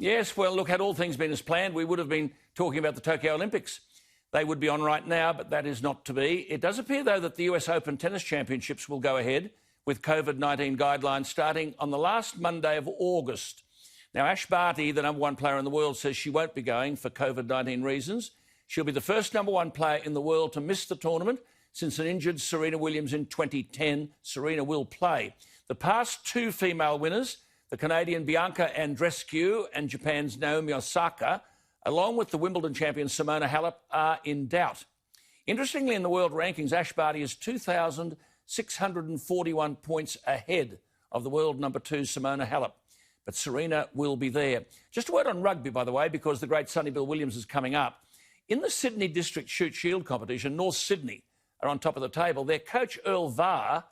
Yes, well, look, had all things been as planned, we would have been talking about the Tokyo Olympics. They would be on right now, but that is not to be. It does appear, though, that the US Open Tennis Championships will go ahead with COVID-19 guidelines starting on the last Monday of August. Now, Ash Barty, the number one player in the world, says she won't be going for COVID-19 reasons. She'll be the first number one player in the world to miss the tournament since an injured Serena Williams in 2010. Serena will play. The past two female winners, the Canadian Bianca Andreescu and Japan's Naomi Osaka, along with the Wimbledon champion Simona Halep, are in doubt. Interestingly, in the world rankings, Ash Barty is 2,641 points ahead of the world number two, Simona Halep. But Serena will be there. Just a word on rugby, by the way, because the great Sonny Bill Williams is coming up. In the Sydney District Shoot Shield competition, North Sydney are on top of the table. Their coach, Earl Varr,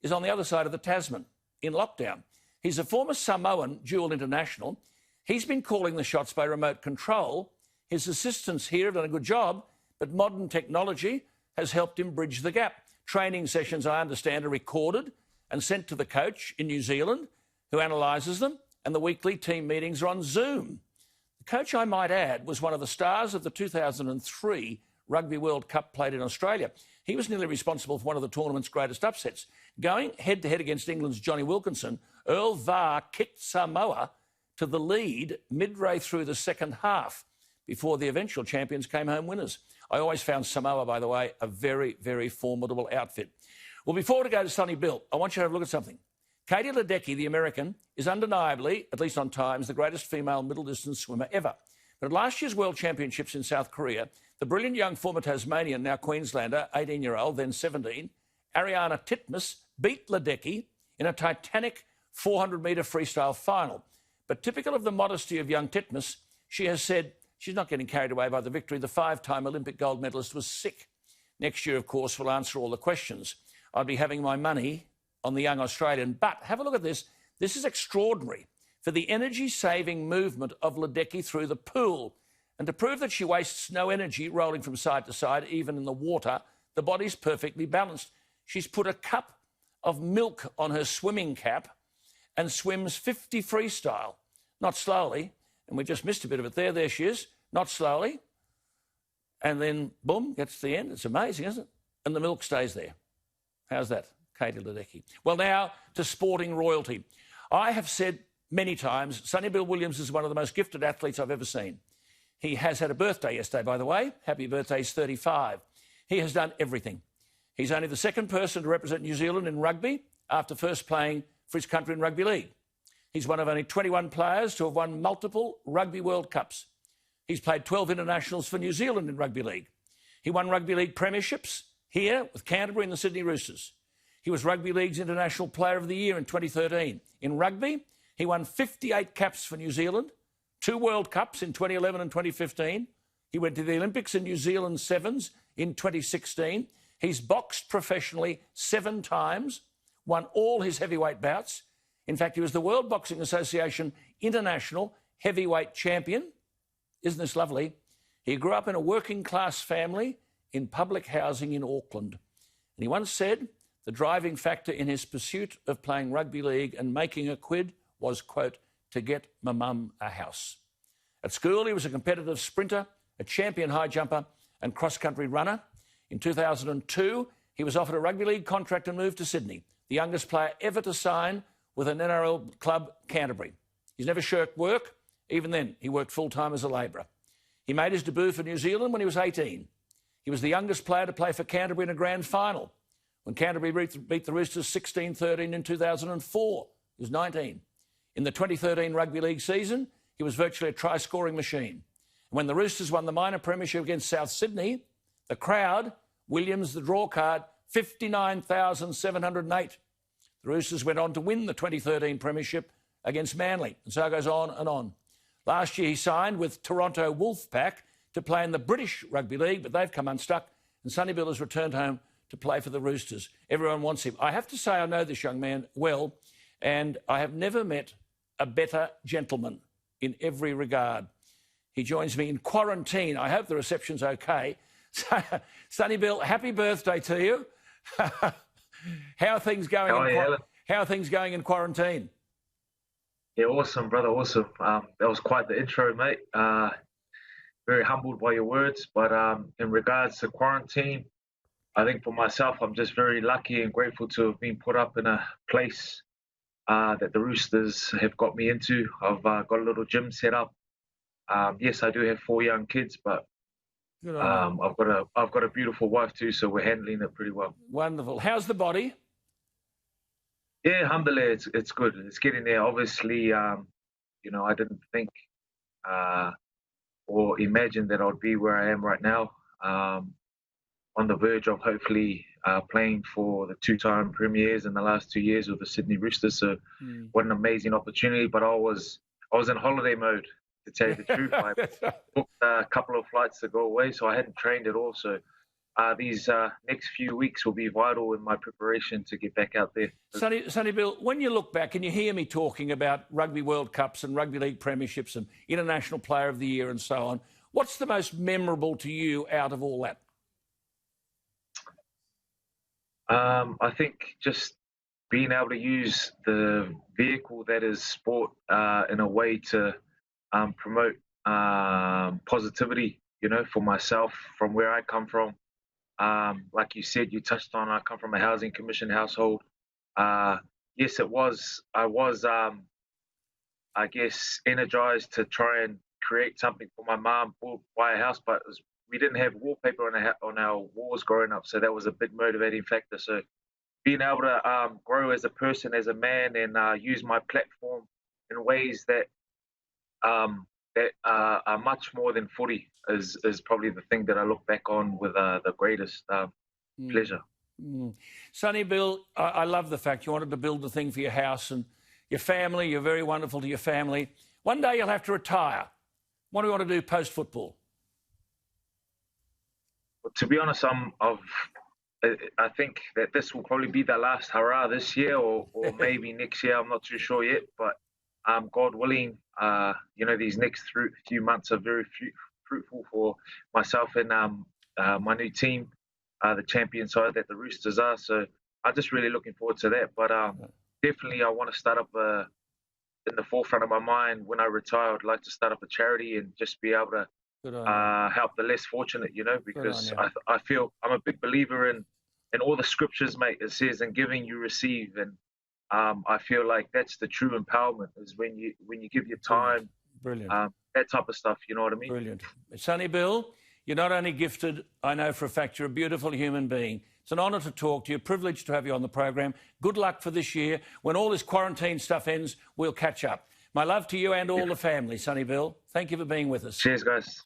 is on the other side of the Tasman, in lockdown. He's a former Samoan dual international. He's been calling the shots by remote control. His assistants here have done a good job, but modern technology has helped him bridge the gap. Training sessions, I understand, are recorded and sent to the coach in New Zealand, who analyses them, and the weekly team meetings are on Zoom. The coach, I might add, was one of the stars of the 2003 Rugby World Cup played in Australia. He was nearly responsible for one of the tournament's greatest upsets. Going head-to-head against England's Johnny Wilkinson, Earl Varr kicked Samoa to the lead midway through the second half before the eventual champions came home winners. I always found Samoa, by the way, a very, very formidable outfit. Well, before we go to Sonny Bill, I want you to have a look at something. Katie Ledecky, the American, is undeniably, at least on times, the greatest female middle-distance swimmer ever. But at last year's World Championships in South Korea, the brilliant young former Tasmanian, now Queenslander, 18-year-old, then 17, Ariana Titmus, beat Ledecky in a titanic 400-metre freestyle final. But typical of the modesty of young Titmus, she has said she's not getting carried away by the victory. The five-time Olympic gold medalist was sick. Next year, of course, we'll answer all the questions. I'd be having my money on the young Australian. But have a look at this. This is extraordinary. For the energy-saving movement of Ledecky through the pool. And to prove that she wastes no energy rolling from side to side, even in the water, the body's perfectly balanced. She's put a cup of milk on her swimming cap and swims 50 freestyle. Not slowly. And we just missed a bit of it there. There she is. Not slowly. And then, boom, gets to the end. It's amazing, isn't it? And the milk stays there. How's that, Katie Ledecky? Well, now to sporting royalty. I have said many times, Sonny Bill Williams is one of the most gifted athletes I've ever seen. He has had a birthday yesterday, by the way. Happy birthday, he's 35. He has done everything. He's only the second person to represent New Zealand in rugby after first playing for his country in Rugby League. He's one of only 21 players to have won multiple Rugby World Cups. He's played 12 internationals for New Zealand in Rugby League. He won Rugby League premierships here with Canterbury and the Sydney Roosters. He was Rugby League's International Player of the Year in 2013. In rugby, he won 58 caps for New Zealand, 2 World Cups in 2011 and 2015. He went to the Olympics in New Zealand Sevens in 2016. He's boxed professionally 7 times, won all his heavyweight bouts. In fact, he was the World Boxing Association International Heavyweight Champion. Isn't this lovely? He grew up in a working-class family in public housing in Auckland. And he once said the driving factor in his pursuit of playing rugby league and making a quid was, quote, to get my mum a house. At school, he was a competitive sprinter, a champion high jumper and cross-country runner. In 2002, he was offered a rugby league contract and moved to Sydney, the youngest player ever to sign with an NRL club, Canterbury. He's never shirked work. Even then, he worked full-time as a labourer. He made his debut for New Zealand when he was 18. He was the youngest player to play for Canterbury in a grand final when Canterbury beat the Roosters 16-13 in 2004. He was 19. In the 2013 Rugby League season, he was virtually a try-scoring machine. And when the Roosters won the minor premiership against South Sydney, the crowd, Williams, the draw card, 59,708. The Roosters went on to win the 2013 premiership against Manly, and so it goes on and on. Last year, he signed with Toronto Wolfpack to play in the British Rugby League, but they've come unstuck, and Sonny Bill has returned home to play for the Roosters. Everyone wants him. I have to say I know this young man well, and I have never met a better gentleman in every regard. He joins me in quarantine. I hope the reception's okay. Sonny Bill, happy birthday to you. How are things going? How are things going in quarantine? Yeah, awesome, brother, awesome. That was quite the intro, mate. Very humbled by your words. But in regards to quarantine, I think for myself, I'm just very lucky and grateful to have been put up in a place that the Roosters have got me into. I've got a little gym set up. Yes, I do have 4 young kids, but Good on you. I've got a beautiful wife too, so we're handling it pretty well. Wonderful. How's the body? Yeah, alhamdulillah, it's good. It's getting there. Obviously, I didn't think uh, or imagine that I'd be where I am right now. On the verge of hopefully playing for the two-time premiers in the last 2 years with the Sydney Roosters. So, what an amazing opportunity! But I was in holiday mode, to tell you the truth. I booked a couple of flights to go away, so I hadn't trained at all. So these next few weeks will be vital in my preparation to get back out there. Sonny Bill, when you look back and you hear me talking about Rugby World Cups and Rugby League premierships and International Player of the Year and so on, what's the most memorable to you out of all that? I think just being able to use the vehicle that is sport in a way to promote positivity, for myself, from where I come from. Like you said, you touched on, I come from a housing commission household. Yes, I was, I guess, energized to try and create something for my mom, buy a house, but we didn't have wallpaper on our walls growing up, so that was a big motivating factor. So being able to grow as a person, as a man, and use my platform in ways that are much more than footy is probably the thing that I look back on with the greatest pleasure. Sonny Bill, I love the fact you wanted to build the thing for your house and your family. You're very wonderful to your family. One day you'll have to retire. What do you want to do post-football? But to be honest, I think that this will probably be the last hurrah this year, or maybe next year. I'm not too sure yet, but God willing, these next few months are very fruitful for myself and my new team, the champion side that the Roosters are. So I'm just really looking forward to that. But definitely, I want to start up in the forefront of my mind when I retire. I'd like to start up a charity and just be able to help the less fortunate, because I feel I'm a big believer in all the scriptures, mate. It says, "In giving you receive," and I feel like that's the true empowerment, is when you give your time, brilliant, that type of stuff. You know what I mean? Brilliant. Sonny Bill, you're not only gifted, I know for a fact you're a beautiful human being. It's an honour to talk to you, privileged to have you on the program. Good luck for this year. When all this quarantine stuff ends, we'll catch up. My love to you and all the family, Sonny Bill. Thank you for being with us. Cheers, guys.